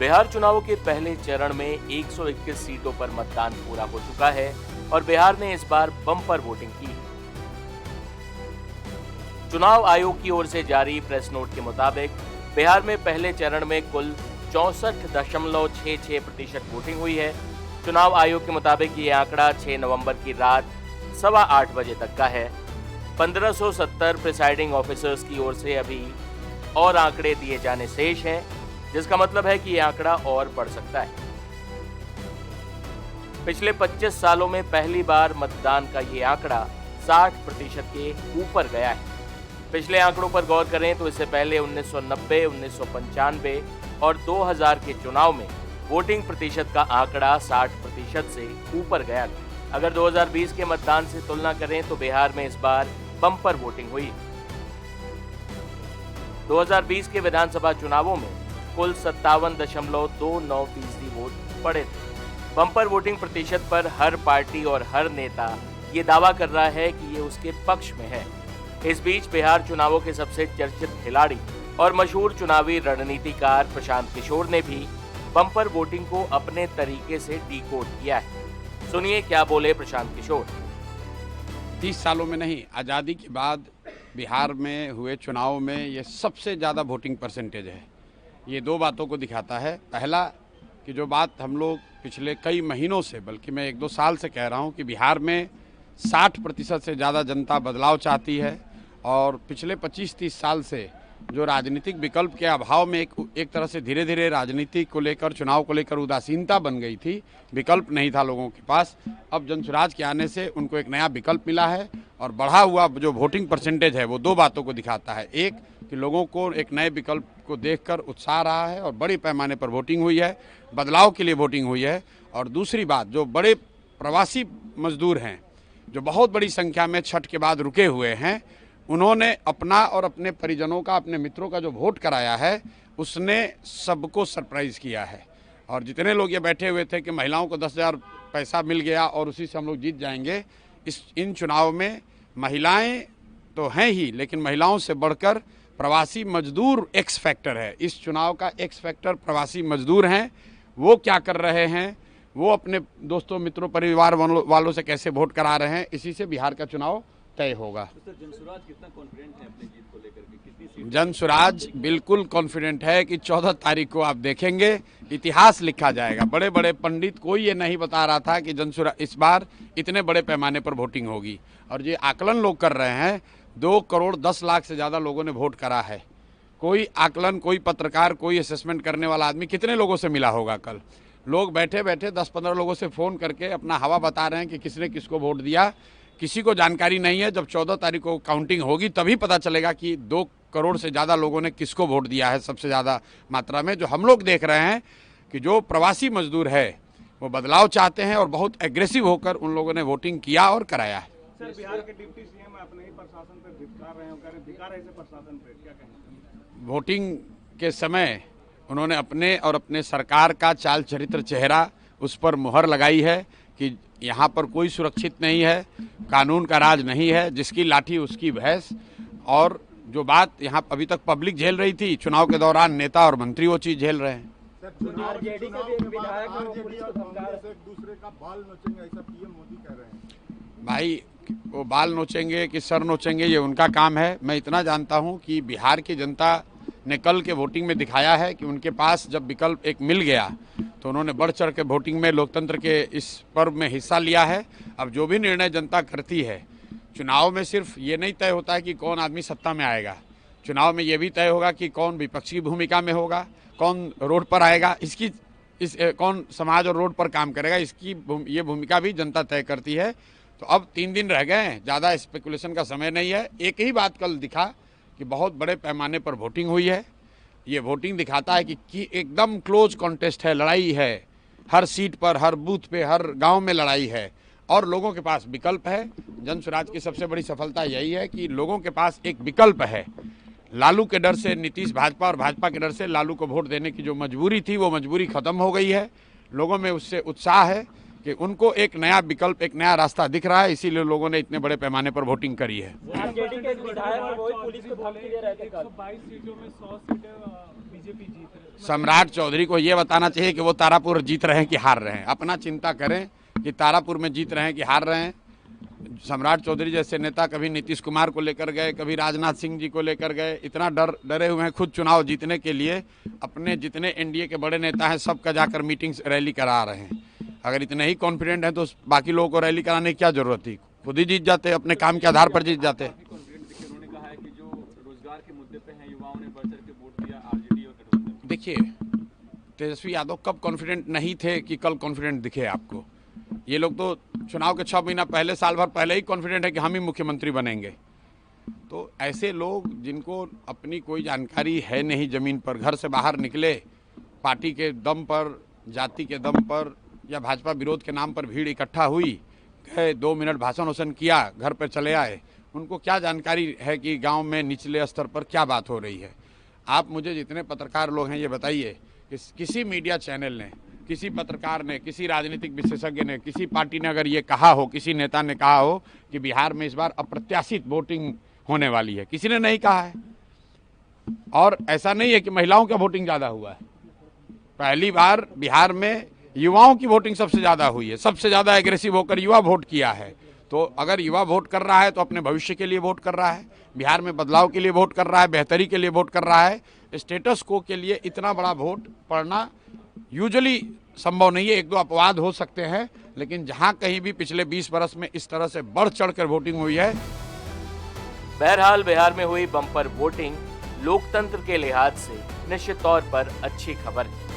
बिहार चुनाव के पहले चरण में 121 सीटों पर मतदान पूरा हो चुका है और बिहार ने इस बार बम्पर वोटिंग की। चुनाव आयोग की ओर से जारी प्रेस नोट के मुताबिक बिहार में पहले चरण में कुल 64.66% वोटिंग हुई है। चुनाव आयोग के मुताबिक ये आंकड़ा 6 नवंबर की रात 8:15 बजे तक का है। 1570 प्रिसाइडिंग ऑफिसर्स की ओर से अभी और आंकड़े दिए जाने शेष हैं, जिसका मतलब है कि ये आंकड़ा और बढ़ सकता है। पिछले 25 सालों में पहली बार मतदान का ये आंकड़ा 60% के ऊपर गया है। पिछले आंकड़ों पर गौर करें तो इससे पहले 1990, 1995 और 2000 के चुनाव में वोटिंग प्रतिशत का आंकड़ा 60% से ऊपर गया था। अगर 2020 के मतदान से तुलना करें तो बिहार में इस बार बम्पर वोटिंग हुई। 2020 के विधानसभा चुनावों में कुल 57.29% वोट पड़े थे। बम्पर वोटिंग प्रतिशत पर हर पार्टी और हर नेता ये दावा कर रहा है कि ये उसके पक्ष में है। इस बीच बिहार चुनावों के सबसे चर्चित खिलाड़ी और मशहूर चुनावी रणनीतिकार प्रशांत किशोर ने भी बम्पर वोटिंग को अपने तरीके से डिकोड किया है। सुनिए क्या बोले प्रशांत किशोर। 30 सालों में नहीं, आज़ादी के बाद बिहार में हुए चुनाव में ये सबसे ज़्यादा वोटिंग परसेंटेज है। ये दो बातों को दिखाता है। पहला कि जो बात हम लोग पिछले कई महीनों से, बल्कि मैं 1-2 साल से कह रहा हूँ कि बिहार में 60% से ज़्यादा जनता बदलाव चाहती है और पिछले 25-30 साल से जो राजनीतिक विकल्प के अभाव में एक तरह से धीरे धीरे राजनीति को लेकर, चुनाव को लेकर उदासीनता बन गई थी, विकल्प नहीं था लोगों के पास। अब जनसुराज के आने से उनको एक नया विकल्प मिला है और बढ़ा हुआ जो वोटिंग परसेंटेज है वो दो बातों को दिखाता है। एक कि लोगों को एक नए विकल्प को देखकर उत्साह रहा है और बड़े पैमाने पर वोटिंग हुई है, बदलाव के लिए वोटिंग हुई है। और दूसरी बात, जो बड़े प्रवासी मजदूर हैं जो बहुत बड़ी संख्या में छठ के बाद रुके हुए हैं, उन्होंने अपना और अपने परिजनों का, अपने मित्रों का जो वोट कराया है उसने सबको सरप्राइज़ किया है। और जितने लोग ये बैठे हुए थे कि महिलाओं को 10,000 पैसा मिल गया और उसी से हम लोग जीत जाएंगे, इन चुनाव में महिलाएं तो हैं ही, लेकिन महिलाओं से बढ़कर प्रवासी मजदूर एक्स फैक्टर है। इस चुनाव का एक्स फैक्टर प्रवासी मजदूर हैं। वो क्या कर रहे हैं, वो अपने दोस्तों, मित्रों, परिवार वालों से कैसे वोट करा रहे हैं, इसी से बिहार का चुनाव तय होगा। तो जनसुराज कितना कॉन्फिडेंट है अपनी जीत को लेकर के? कितनी सीट? जनसुराज बिल्कुल कॉन्फिडेंट है कि 14 तारीख को आप देखेंगे, इतिहास लिखा जाएगा। बड़े बड़े पंडित, कोई ये नहीं बता रहा था कि जनसुराज इस बार इतने बड़े पैमाने पर वोटिंग होगी। और ये आकलन लोग कर रहे हैं, 2 करोड़ 10 लाख से ज़्यादा लोगों ने वोट करा है। कोई आकलन, कोई पत्रकार, कोई असेसमेंट करने वाला आदमी कितने लोगों से मिला होगा? कल लोग बैठे बैठे 10-15 लोगों से फ़ोन करके अपना हवा बता रहे हैं कि किसने किसको वोट दिया। किसी को जानकारी नहीं है। जब 14 तारीख को काउंटिंग होगी तभी पता चलेगा कि 2 करोड़ से ज़्यादा लोगों ने किसको वोट दिया है सबसे ज़्यादा मात्रा में। जो हम लोग देख रहे हैं कि जो प्रवासी मजदूर है वो बदलाव चाहते हैं और बहुत एग्रेसिव होकर उन लोगों ने वोटिंग किया और कराया है। सर, बिहार के डिप्टी सीएम अपने ही प्रशासन पर धिक्कार रहे हैं, कह रहे धिक्कार है इसे प्रशासन पर, क्या कहेंगे? वोटिंग के समय उन्होंने अपने और अपने सरकार का चाल चरित्र, चेहरा, उस पर मुहर लगाई है कि यहाँ पर कोई सुरक्षित नहीं है, कानून का राज नहीं है, जिसकी लाठी उसकी भैंस। और जो बात यहाँ अभी तक पब्लिक झेल रही थी, चुनाव के दौरान नेता और मंत्री वो चीज़ झेल रहे हैं। आरजेडी के भी एक विधायक और पुलिस को धमका रहे हैं, एक दूसरे का बाल नोचेंगे, ऐसा पीएम मोदी कह रहे हैं। भाई, वो बाल नोचेंगे कि सर नोचेंगे, ये उनका काम है। मैं इतना जानता हूँ कि बिहार की जनता ने कल के वोटिंग में दिखाया है कि उनके पास जब विकल्प एक मिल गया तो उन्होंने बढ़ चढ़ के वोटिंग में, लोकतंत्र के इस पर्व में हिस्सा लिया है। अब जो भी निर्णय जनता करती है, चुनाव में सिर्फ ये नहीं तय होता है कि कौन आदमी सत्ता में आएगा, चुनाव में ये भी तय होगा कि कौन विपक्षी भूमिका में होगा, कौन रोड पर आएगा, कौन समाज और रोड पर काम करेगा, ये भूमिका भी जनता तय करती है। तो अब 3 दिन रह गए हैं, ज़्यादा स्पेकुलेशन का समय नहीं है। एक ही बात कल दिखा कि बहुत बड़े पैमाने पर वोटिंग हुई है। ये वोटिंग दिखाता है कि एकदम क्लोज कॉन्टेस्ट है, लड़ाई है, हर सीट पर, हर बूथ पे, हर गांव में लड़ाई है और लोगों के पास विकल्प है। जनसुराज की सबसे बड़ी सफलता यही है कि लोगों के पास एक विकल्प है। लालू के डर से नीतीश भाजपा और भाजपा के डर से लालू को वोट देने की जो मजबूरी थी, वो मजबूरी खत्म हो गई है। लोगों में उससे उत्साह है कि उनको एक नया विकल्प, एक नया रास्ता दिख रहा है, इसीलिए लोगों ने इतने बड़े पैमाने पर वोटिंग करी है। आरजेडी के विधायक रोहित पुलिस को धमकी दे रहे थे कल। 22 सीटों में 100 सीटें बीजेपी जीत रही है। सम्राट चौधरी को ये बताना चाहिए कि वो तारापुर जीत रहे हैं कि हार रहे हैं। अपना चिंता करें कि तारापुर में जीत रहे हैं कि हार रहे हैं। सम्राट चौधरी जैसे नेता कभी नीतीश कुमार को लेकर गए, कभी राजनाथ सिंह जी को लेकर गए, इतना डरे हुए हैं खुद चुनाव जीतने के लिए। अपने जितने एनडीए के बड़े नेता हैं सबका जाकर मीटिंग्स रैली करा रहे हैं। अगर इतने ही कॉन्फिडेंट हैं तो बाकी लोगों को रैली कराने की क्या जरूरत थी, खुद ही जीत जाते, अपने काम के आधार पर जीत जाते। कॉन्फिडेंट दिखे, उन्होंने कहा है कि जो रोजगार के मुद्दे पे हैं युवाओं ने बढ़ चढ़ के वोट दिया आरजेडी और गठबंधन को। देखिए, तेजस्वी यादव कब कॉन्फिडेंट नहीं थे कि कल कॉन्फिडेंट दिखे आपको? ये लोग तो चुनाव के 6 महीना पहले, साल भर पहले ही कॉन्फिडेंट है कि हम ही मुख्यमंत्री बनेंगे। तो ऐसे लोग जिनको अपनी कोई जानकारी है नहीं, ज़मीन पर घर से बाहर निकले, पार्टी के दम पर, जाति के दम पर या भाजपा विरोध के नाम पर भीड़ इकट्ठा हुई, गए 2 मिनट भाषण वोषण किया, घर पर चले आए, उनको क्या जानकारी है कि गांव में निचले स्तर पर क्या बात हो रही है? आप मुझे जितने पत्रकार लोग हैं ये बताइए कि किसी मीडिया चैनल ने, किसी पत्रकार ने, किसी राजनीतिक विशेषज्ञ ने, किसी पार्टी ने अगर ये कहा हो, किसी नेता ने कहा हो कि बिहार में इस बार अप्रत्याशित वोटिंग होने वाली है? किसी ने नहीं कहा है। और ऐसा नहीं है कि महिलाओं का वोटिंग ज़्यादा हुआ है। पहली बार बिहार में युवाओं की वोटिंग सबसे ज़्यादा हुई है। सबसे ज़्यादा एग्रेसिव होकर युवा वोट किया है। तो अगर युवा वोट कर रहा है तो अपने भविष्य के लिए वोट कर रहा है, बिहार में बदलाव के लिए वोट कर रहा है, बेहतरी के लिए वोट कर रहा है। स्टेटस को के लिए इतना बड़ा वोट पड़ना यूजुअली संभव नहीं है। 1-2 अपवाद हो सकते हैं, लेकिन जहां कहीं भी पिछले 20 वर्ष में इस तरह से बढ़ चढ़कर वोटिंग हुई है। बहरहाल बिहार में हुई बम्पर वोटिंग लोकतंत्र के लिहाज से निश्चित तौर पर अच्छी खबर है।